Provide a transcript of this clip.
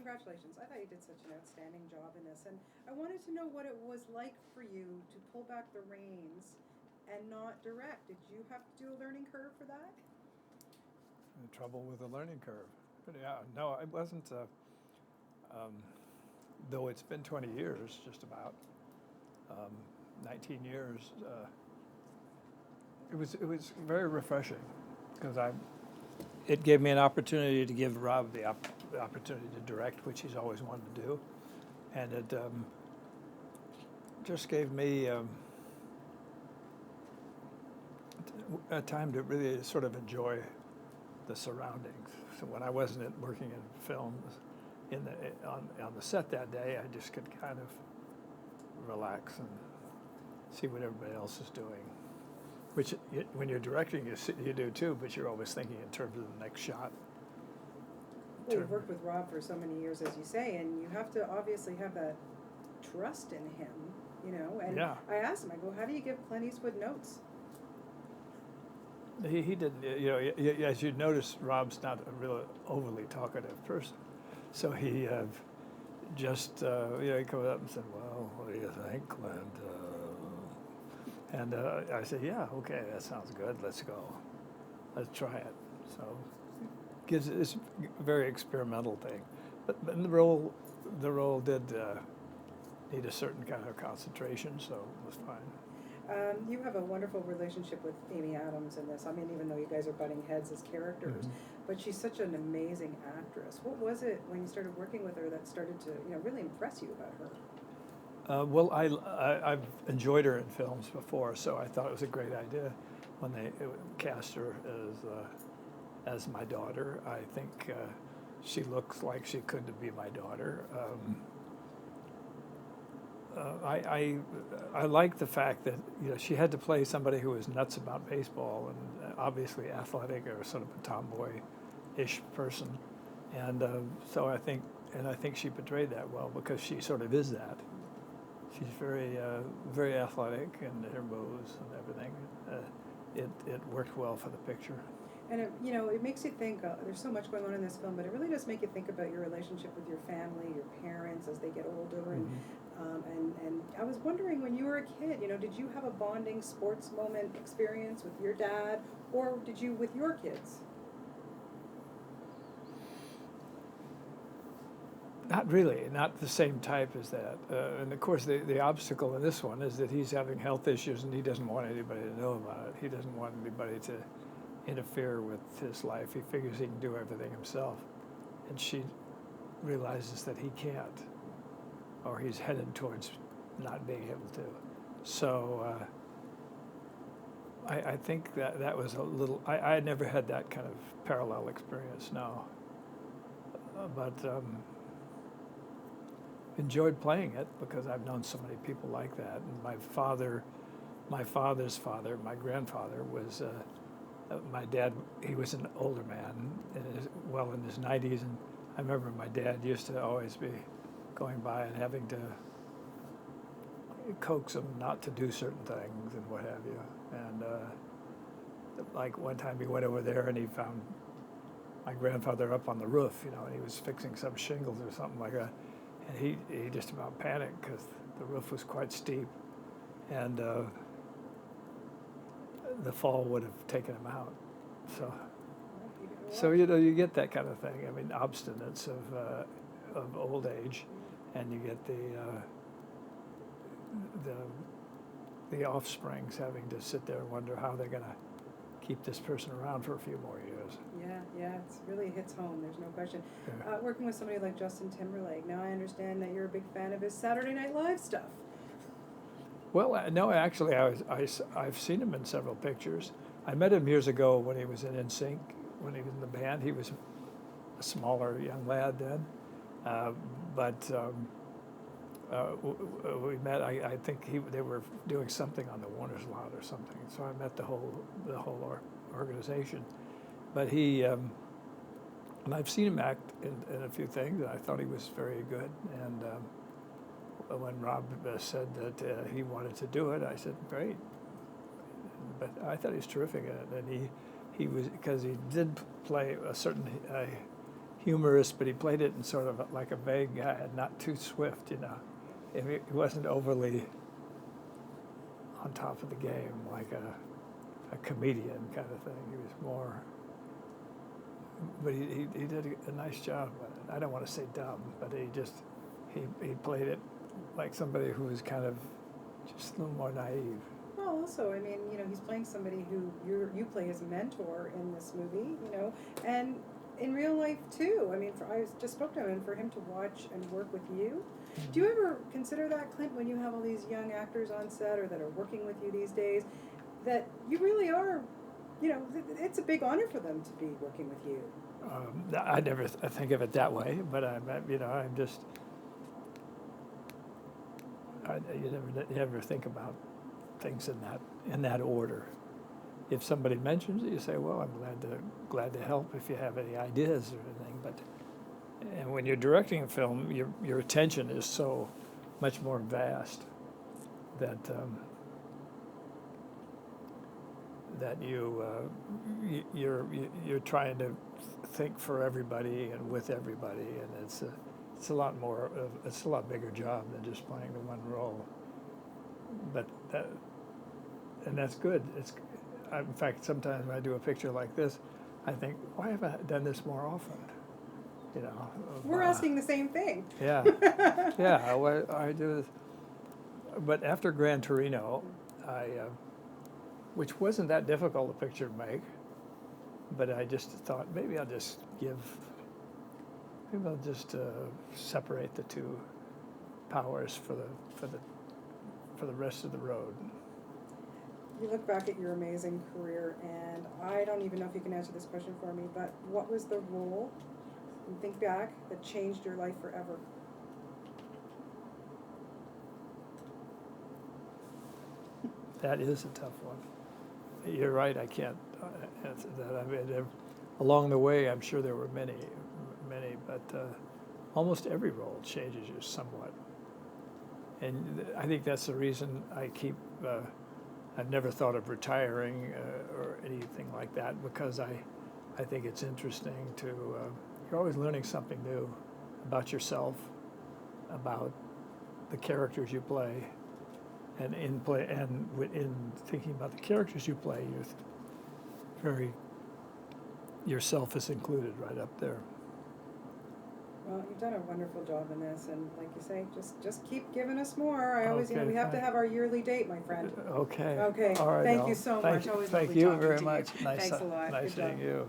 congratulations. I thought you did such an outstanding job in this. And I wanted to know what it was like for you to pull back the reins and not direct. Did you have to do a learning curve for that? The trouble with the learning curve. But yeah, no, it wasn't. Um, though it's been 20 years, just about 19 years. It was very refreshing because it gave me an opportunity to give Rob the opportunity to direct, which he's always wanted to do, and it just gave me a time to really sort of enjoy the surroundings. So when I wasn't working in films, on the set that day, I just could kind of relax and see what everybody else is doing. Which, when you're directing, you do too, but you're always thinking in terms of the next shot. Well, you've worked with Rob for so many years, as you say, and you have to obviously have that trust in him, you know. And Yeah. I asked him, I go, how do you give Clint Eastwood notes? He didn't, you know, as you notice, Rob's not a real overly talkative person. So he just, he comes up and said, well, what do you think, Clint? And I said, yeah, okay, that sounds good. Let's go. Let's try it. So gives it's a very experimental thing. But the role did need a certain kind of concentration, so it was fine. You have a wonderful relationship with Amy Adams in this. I mean, even though you guys are butting heads as characters, but she's such an amazing actress. What was it when you started working with her that started to, really impress you about her? Well, I've enjoyed her in films before, so I thought it was a great idea when they cast her as my daughter. I think she looks like she could be my daughter. I like the fact that she had to play somebody who was nuts about baseball and obviously athletic or sort of a tomboy-ish person, and so I think she portrayed that well because she sort of is that. She's very athletic and her moves and everything. It worked well for the picture. And it makes you think. There's so much going on in this film, but it really does make you think about your relationship with your family, your parents as they get older, and I was wondering, when you were a kid, did you have a bonding sports moment experience with your dad, or did you with your kids? Not really, not the same type as that. And of course, the obstacle in this one is that he's having health issues and he doesn't want anybody to know about it. He doesn't want anybody to interfere with his life. He figures he can do everything himself. And she realizes that he can't, or he's headed towards not being able to. So I think that was a little, I had never had that kind of parallel experience, no. But enjoyed playing it because I've known so many people like that. And my father's father, my grandfather, was my dad. He was an older man, in his 90s, and I remember my dad used to always be going by and having to coax him not to do certain things and what have you. And like one time he went over there and he found my grandfather up on the roof, and he was fixing some shingles or something like that. And he just about panicked because the roof was quite steep, and the fall would have taken him out. So you get that kind of thing. I mean, obstinance of old age, and you get the offsprings having to sit there and wonder how they're going to keep this person around for a few more years. Yeah, it really hits home, there's no question. Yeah. Working with somebody like Justin Timberlake, now I understand that you're a big fan of his Saturday Night Live stuff. Well, no, actually, I've seen him in several pictures. I met him years ago when he was in NSYNC, when he was in the band. He was a smaller young lad then, but we met. I think they were doing something on the Warner's lot or something. So I met the whole organization. But and I've seen him act in a few things, and I thought he was very good. And when Rob said that he wanted to do it, I said, great. But I thought he was terrific at it, and he was, because he did play a certain, humorous, but he played it in sort of like a vague guy, not too swift, you know. He wasn't overly on top of the game like a comedian kind of thing. He was more, but he did a nice job with it. I don't want to say dumb, but he played it like somebody who was kind of just a little more naive. Well, also, I mean, you know, he's playing somebody who you play as a mentor in this movie, you know, and in real life too. I mean, I just spoke to him, and for him to watch and work with you, do you ever consider that, Clint, when you have all these young actors on set or that are working with you these days, that you really are, you know, it's a big honor for them to be working with you? I never think of it that way, but you know, I'm just, you never think about things in that order. If somebody mentions it, you say, "Well, I'm glad to help if you have any ideas or anything." But and when you're directing a film, your attention is so much more vast that that you're trying to think for everybody and with everybody, and it's a lot more it's a lot bigger job than just playing the one role. But and that's good. In fact, sometimes when I do a picture like this, I think, why haven't I done this more often? You know. We're asking the same thing. Yeah, yeah. I do this. But after Gran Torino, which wasn't that difficult a picture to make, but I just thought maybe I'll just separate the two powers for the rest of the road. You look back at your amazing career, and I don't even know if you can answer this question for me, but what was the role, and think back, that changed your life forever? That is a tough one. You're right, I can't answer that. I mean, along the way, I'm sure there were many, but almost every role changes you somewhat. And I think that's the reason I've never thought of retiring or anything like that, because I think it's interesting you're always learning something new about yourself, about the characters you play, and in thinking about the characters you play, yourself is included right up there. Well, you've done a wonderful job in this, and like you say, just keep giving us more. I always, we have to have our yearly date, my friend. Okay. Okay. All right. Thank you so much. Always lovely thank you talking very to much. Thanks a lot. Nice Good job. seeing you.